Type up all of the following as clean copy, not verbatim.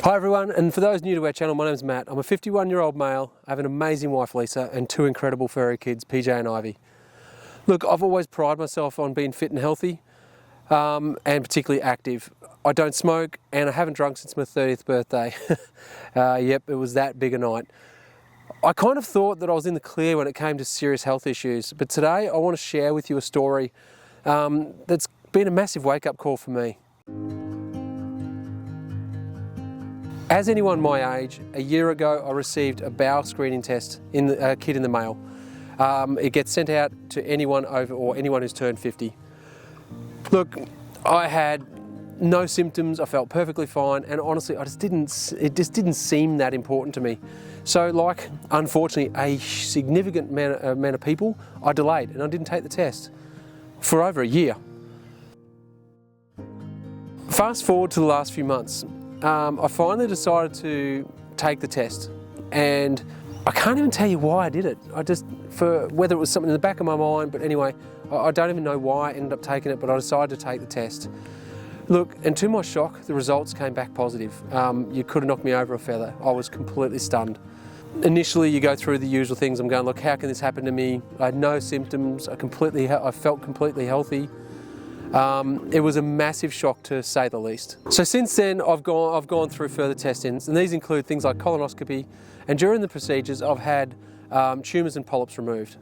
Hi everyone, and for those new to our channel, my name's Matt. I'm a 51-year-old male. I have an amazing wife, Lisa, and two incredible furry kids, PJ and Ivy. Look, I've always prided myself on being fit and healthy, and particularly active. I don't smoke, and I haven't drunk since my 30th birthday. Yep, it was that big a night. I kind of thought that I was in the clear when it came to serious health issues, but today I want to share with you a story that's been a massive wake-up call for me. As anyone my age, a year ago I received a bowel screening test in a kit in the mail. It gets sent out to anyone over or anyone who's turned 50. Look, I had no symptoms, I felt perfectly fine, and honestly it just didn't seem that important to me. So like, unfortunately, a significant amount of people, I delayed and I didn't take the test for over a year. Fast forward to the last few months. I finally decided to take the test, and I can't even tell you why I did it. For whether it was something in the back of my mind, but anyway, I don't even know why I ended up taking it, but I decided to take the test. Look, and to my shock, the results came back positive. You could have knocked me over a feather. I was completely stunned. Initially, you go through the usual things. I'm going, look, how can this happen to me? I had no symptoms. I felt completely healthy. It was a massive shock, to say the least. So since then, I've gone through further testings, and these include things like colonoscopy, and during the procedures I've had tumours and polyps removed.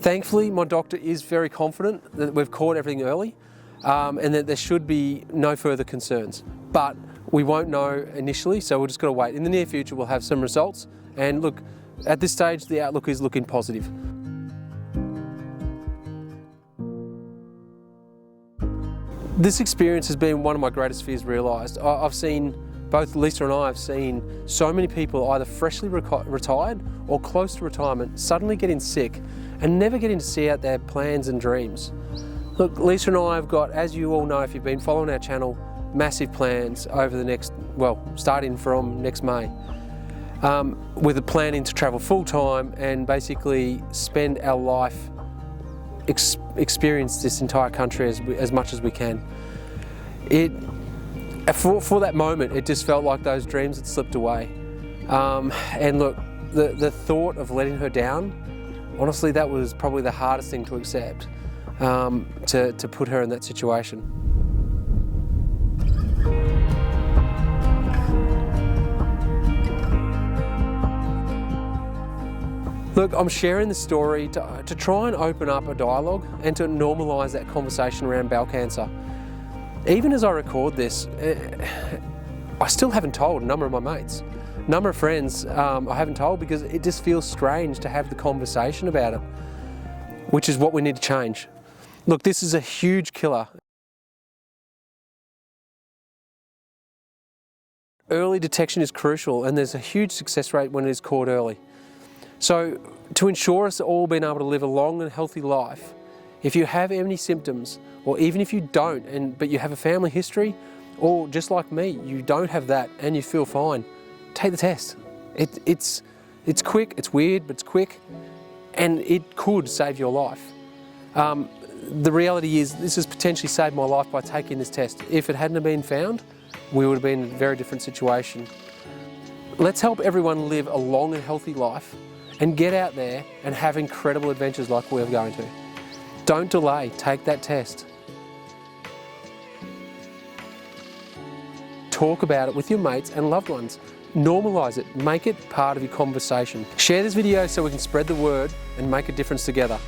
Thankfully, my doctor is very confident that we've caught everything early, and that there should be no further concerns. But we won't know initially, so we're just got to wait. In the near future, we'll have some results, and look, at this stage, the outlook is looking positive. This experience has been one of my greatest fears realised. I've seen, both Lisa and I have seen so many people either freshly retired or close to retirement suddenly getting sick and never getting to see out their plans and dreams. Look, Lisa and I have got, as you all know if you've been following our channel, massive plans over the next, well, starting from next May. With a planning to travel full-time and basically spend our life experience this entire country as much as we can. For that moment, it just felt like those dreams had slipped away. And look, the thought of letting her down, honestly, that was probably the hardest thing to accept, to put her in that situation. Look, I'm sharing this story to try and open up a dialogue and to normalise that conversation around bowel cancer. Even as I record this, I still haven't told a number of my mates. A number of friends I haven't told because it just feels strange to have the conversation about it, which is what we need to change. Look, this is a huge killer. Early detection is crucial, and there's a huge success rate when it is caught early. So to ensure us all being able to live a long and healthy life, if you have any symptoms, or even if you don't, but you have a family history, or just like me, you don't have that and you feel fine, take the test. It's quick, it's weird, but it's quick, and it could save your life. The reality is this has potentially saved my life by taking this test. If it hadn't been found, we would have been in a very different situation. Let's help everyone live a long and healthy life and get out there and have incredible adventures like we're going to. Don't delay, take that test. Talk about it with your mates and loved ones. Normalise it, make it part of your conversation. Share this video so we can spread the word and make a difference together.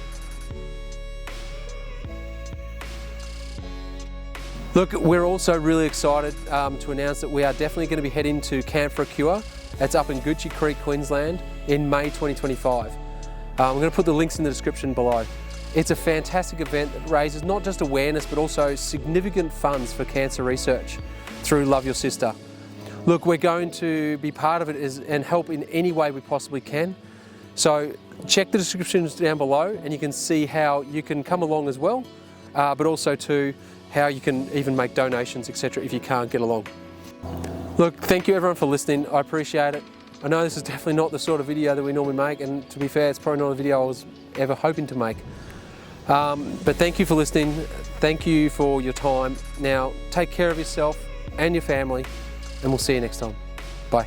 Look, we're also really excited to announce that we are definitely going to be heading to Camp for a Cure. That's up in Gucci Creek, Queensland in May 2025. I'm going to put the links in the description below. It's a fantastic event that raises not just awareness but also significant funds for cancer research through Love Your Sister. Look, we're going to be part of it and help in any way we possibly can. So check the descriptions down below and you can see how you can come along as well, but also too how you can even make donations, etc. if you can't get along. Look, thank you everyone for listening, I appreciate it. I know this is definitely not the sort of video that we normally make, and to be fair, it's probably not a video I was ever hoping to make. But thank you for listening, thank you for your time. Now, take care of yourself and your family, and we'll see you next time. Bye.